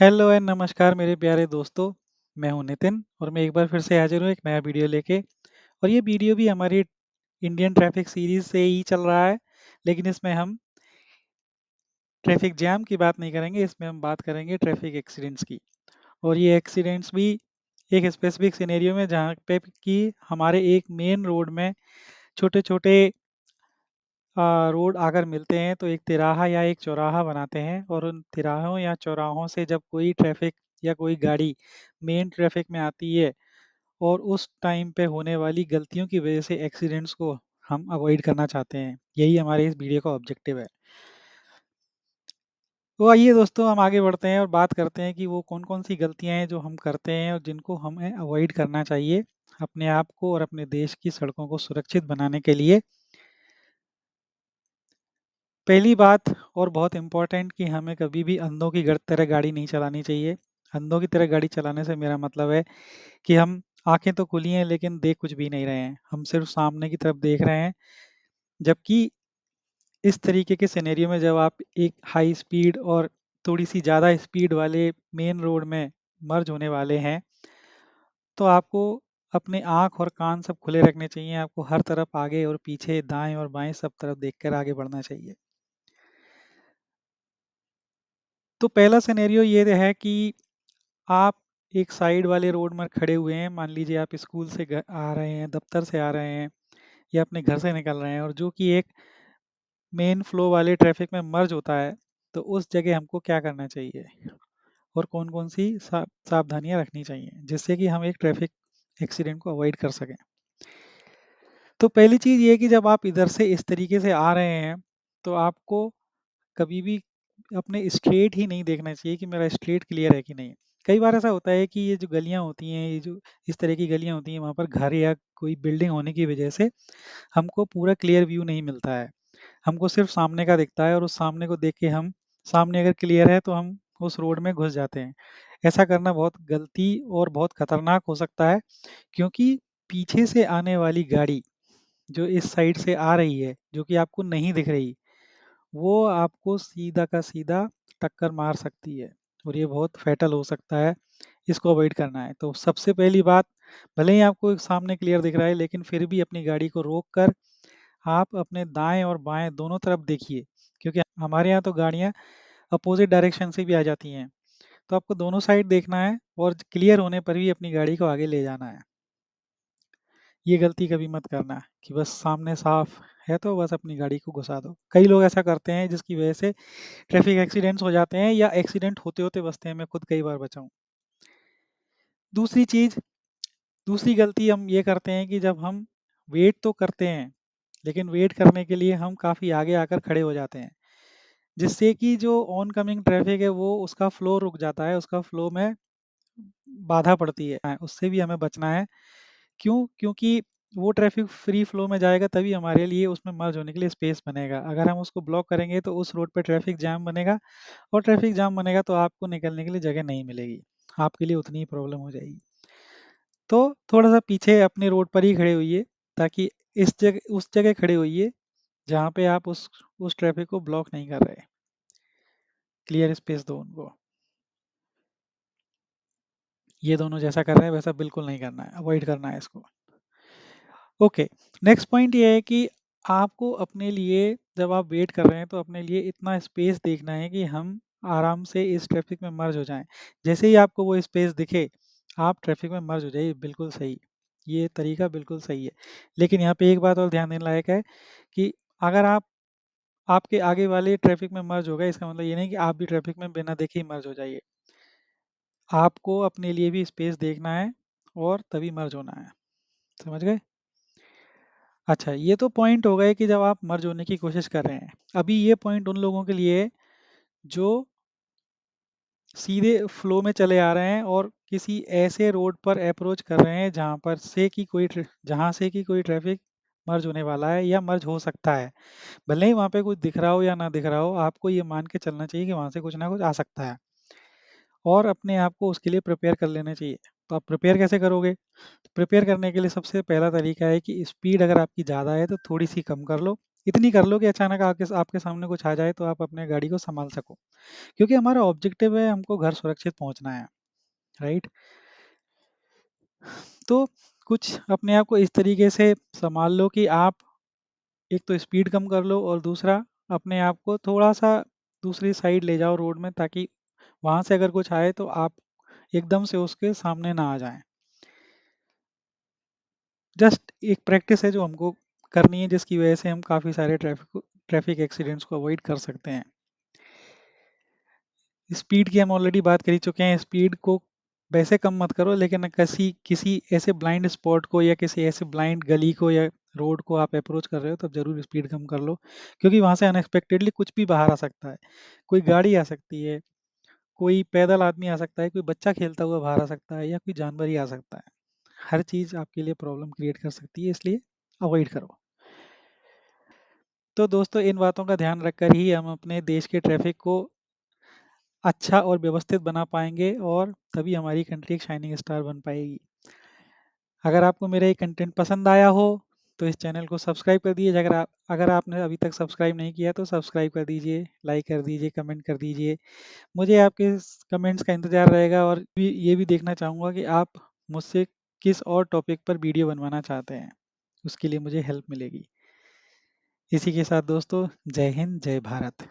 Hello and नमस्कार मेरे प्यारे दोस्तों। मैं हूं नितिन और मैं एक बार फिर से हाजिर हूं एक नया वीडियो लेके। और ये वीडियो भी हमारी इंडियन ट्रैफिक सीरीज से ही चल रहा है, लेकिन इसमें हम ट्रैफिक जैम की बात नहीं करेंगे, इसमें हम बात करेंगे ट्रैफिक एक्सीडेंट्स की। और ये एक्सीडेंट्स भी एक स्पेसिफिक सिनेरियो में जहाँ पे कि हमारे एक मेन रोड में छोटे छोटे रोड आकर मिलते हैं तो एक तिराहा या एक चौराहा बनाते हैं, और उन तिराहों या चौराहों से जब कोई ट्रैफिक या कोई गाड़ी मेन ट्रैफिक में आती है और उस टाइम पे होने वाली गलतियों की वजह से एक्सीडेंट्स को हम अवॉइड करना चाहते हैं। यही हमारे इस वीडियो का ऑब्जेक्टिव है। तो आइए दोस्तों, हम आगे बढ़ते हैं और बात करते हैं कि वो कौन कौन सी गलतियां हैं जो हम करते हैं और जिनको हमें अवॉइड करना चाहिए अपने आप को और अपने देश की सड़कों को सुरक्षित बनाने के लिए। पहली बात और बहुत इम्पोर्टेंट कि हमें कभी भी अंधों की तरह गाड़ी नहीं चलानी चाहिए। अंधों की तरह गाड़ी चलाने से मेरा मतलब है कि हम आंखें तो खुली हैं लेकिन देख कुछ भी नहीं रहे हैं, हम सिर्फ सामने की तरफ देख रहे हैं। जबकि इस तरीके के सिनेरियो में जब आप एक हाई स्पीड और थोड़ी सी ज़्यादा स्पीड वाले मेन रोड में मर्ज होने वाले हैं, तो आपको अपने आँख और कान सब खुले रखने चाहिए। आपको हर तरफ आगे और पीछे, दाएँ और बाएँ सब तरफ देखकर आगे बढ़ना चाहिए। तो पहला सिनेरियो ये है कि आप एक साइड वाले रोड में खड़े हुए हैं। मान लीजिए आप स्कूल से आ रहे हैं, दफ्तर से आ रहे हैं या अपने घर से निकल रहे हैं, और जो कि एक मेन फ्लो वाले ट्रैफिक में मर्ज होता है, तो उस जगह हमको क्या करना चाहिए और कौन-कौन सी सावधानियां रखनी चाहिए जिससे कि हम एक ट्रैफिक एक्सीडेंट को अवॉइड कर सकें। तो पहली चीज़ ये है कि जब आप इधर से इस तरीके से आ रहे हैं, तो आपको कभी भी अपने स्ट्रेट ही नहीं देखना चाहिए कि मेरा स्ट्रेट क्लियर है कि नहीं। कई बार ऐसा होता है कि ये जो गलियां होती हैं, ये जो इस तरह की गलियां होती हैं, वहाँ पर घर या कोई बिल्डिंग होने की वजह से हमको पूरा क्लियर व्यू नहीं मिलता है। हमको सिर्फ सामने का दिखता है और उस सामने को देख के हम, सामने अगर क्लियर है तो हम उस रोड में घुस जाते हैं। ऐसा करना बहुत गलती और बहुत खतरनाक हो सकता है, क्योंकि पीछे से आने वाली गाड़ी जो इस साइड से आ रही है, जो कि आपको नहीं दिख रही, वो आपको सीधा का सीधा टक्कर मार सकती है और ये बहुत फैटल हो सकता है। इसको अवॉइड करना है तो सबसे पहली बात, भले ही आपको एक सामने क्लियर दिख रहा है लेकिन फिर भी अपनी गाड़ी को रोक कर आप अपने दाएं और बाएं दोनों तरफ देखिए, क्योंकि हमारे यहाँ तो गाड़ियाँ अपोजिट डायरेक्शन से भी आ जाती हैं। तो आपको दोनों साइड देखना है और क्लियर होने पर भी अपनी गाड़ी को आगे ले जाना है। ये गलती कभी मत करना कि बस सामने साफ है तो बस अपनी गाड़ी को घुसा दो। कई लोग ऐसा करते हैं जिसकी वजह से ट्रैफिक एक्सीडेंट्स हो जाते हैं या एक्सीडेंट होते होते बचते हैं। मैं खुद कई बार बचा हूँ। दूसरी चीज़, दूसरी गलती हम ये करते हैं कि जब हम वेट तो करते हैं, लेकिन वेट करने के लिए हम काफ़ी आगे आकर खड़े हो जाते हैं, जिससे कि जो ऑन कमिंग ट्रैफिक है वो उसका फ्लो रुक जाता है, उसका फ्लो में बाधा पड़ती है। उससे भी हमें बचना है। क्यों? क्योंकि वो ट्रैफिक फ्री फ्लो में जाएगा तभी हमारे लिए उसमें मर्ज होने के लिए स्पेस बनेगा। अगर हम उसको ब्लॉक करेंगे तो उस रोड पे ट्रैफिक जाम बनेगा, और ट्रैफिक जाम बनेगा तो आपको निकलने के लिए जगह नहीं मिलेगी। आपके लिए उतनी ही प्रॉब्लम हो जाएगी। तो थोड़ा-सा पीछे अपने रोड पर ही खड़े होइए, ताकि इस जगह उस जगह खड़े होइए जहाँ पे आप उस ट्रैफिक को ब्लॉक नहीं कर रहे। क्लियर स्पेस दो उनको। ये दोनों जैसा कर रहे हैं वैसा बिल्कुल नहीं करना है, अवॉइड करना है इसको। ओके, नेक्स्ट पॉइंट ये है कि आपको अपने लिए, जब आप वेट कर रहे हैं तो अपने लिए इतना स्पेस देखना है कि हम आराम से इस ट्रैफिक में मर्ज हो जाएं। जैसे ही आपको वो स्पेस दिखे, आप ट्रैफिक में मर्ज हो जाइए, बिल्कुल सही। ये तरीका बिल्कुल सही है। लेकिन यहाँ पे एक बात और ध्यान देने लायक है कि अगर आप आपके आगे वाले ट्रैफिक में मर्ज हो गए, इसका मतलब ये नहीं कि आप भी ट्रैफिक में बिना देखे ही मर्ज हो जाइए। आपको अपने लिए भी स्पेस देखना है और तभी मर्ज होना है। समझ गए? अच्छा, ये तो पॉइंट हो गए कि जब आप मर्ज होने की कोशिश कर रहे हैं। अभी ये पॉइंट उन लोगों के लिए है जो सीधे फ्लो में चले आ रहे हैं और किसी ऐसे रोड पर अप्रोच कर रहे हैं जहाँ से कि कोई ट्रैफिक मर्ज होने वाला है या मर्ज हो सकता है। भले ही वहाँ पे कुछ दिख रहा हो या ना दिख रहा हो, आपको ये मान के चलना चाहिए कि वहाँ से कुछ ना कुछ आ सकता है, और अपने आप को उसके लिए प्रिपेयर कर लेना चाहिए। तो आप प्रिपेयर कैसे करोगे? प्रिपेयर करने के लिए सबसे पहला तरीका है कि स्पीड अगर आपकी ज़्यादा है तो थोड़ी सी कम कर लो। इतनी कर लो कि अचानक आपके आपके सामने कुछ आ जाए तो आप अपने गाड़ी को सँभाल सको। क्योंकि हमारा ऑब्जेक्टिव है हमको घर सुरक्षित पहुँचना है, राइट? तो कुछ अपने आप को इस तरीके से सँभाल लो कि आप एक तो स्पीड कम कर लो और दूसरा अपने आप को थोड़ा-सा दूसरी साइड ले जाओ रोड में, ताकि वहाँ से अगर कुछ आए तो आप एकदम से उसके सामने ना आ जाएँ। जस्ट एक प्रैक्टिस है जो हमको करनी है, जिसकी वजह से हम काफ़ी सारे ट्रैफिक एक्सीडेंट्स को अवॉइड कर सकते हैं। स्पीड की हम ऑलरेडी बात कर ही चुके हैं, स्पीड को वैसे कम मत करो, लेकिन किसी किसी ऐसे ब्लाइंड स्पॉट को या किसी ऐसे ब्लाइंड गली को या रोड को आप अप्रोच कर रहे हो तब ज़रूर स्पीड कम कर लो, क्योंकि वहाँ से अनएक्सपेक्टेडली कुछ भी बाहर आ सकता है। कोई गाड़ी आ सकती है, कोई पैदल आदमी आ सकता है, कोई बच्चा खेलता हुआ बाहर आ सकता है या कोई जानवर ही आ सकता है। हर चीज़ आपके लिए प्रॉब्लम क्रिएट कर सकती है, इसलिए अवॉइड करो। तो दोस्तों, इन बातों का ध्यान रखकर ही हम अपने देश के ट्रैफिक को अच्छा और व्यवस्थित बना पाएँगे और तभी हमारी कंट्री एक शाइनिंग स्टार बन पाएगी। अगर आपको मेरा ये कंटेंट पसंद आया हो, तो इस चैनल को सब्सक्राइब कर दीजिए। अगर आपने अभी तक सब्सक्राइब नहीं किया तो सब्सक्राइब कर दीजिए, लाइक कर दीजिए, कमेंट कर दीजिए। मुझे आपके कमेंट्स का इंतज़ार रहेगा और ये भी देखना चाहूँगा कि आप मुझसे किस और टॉपिक पर वीडियो बनवाना चाहते हैं। उसके लिए मुझे हेल्प मिलेगी। इसी के साथ दोस्तों, जय हिंद, जय भारत।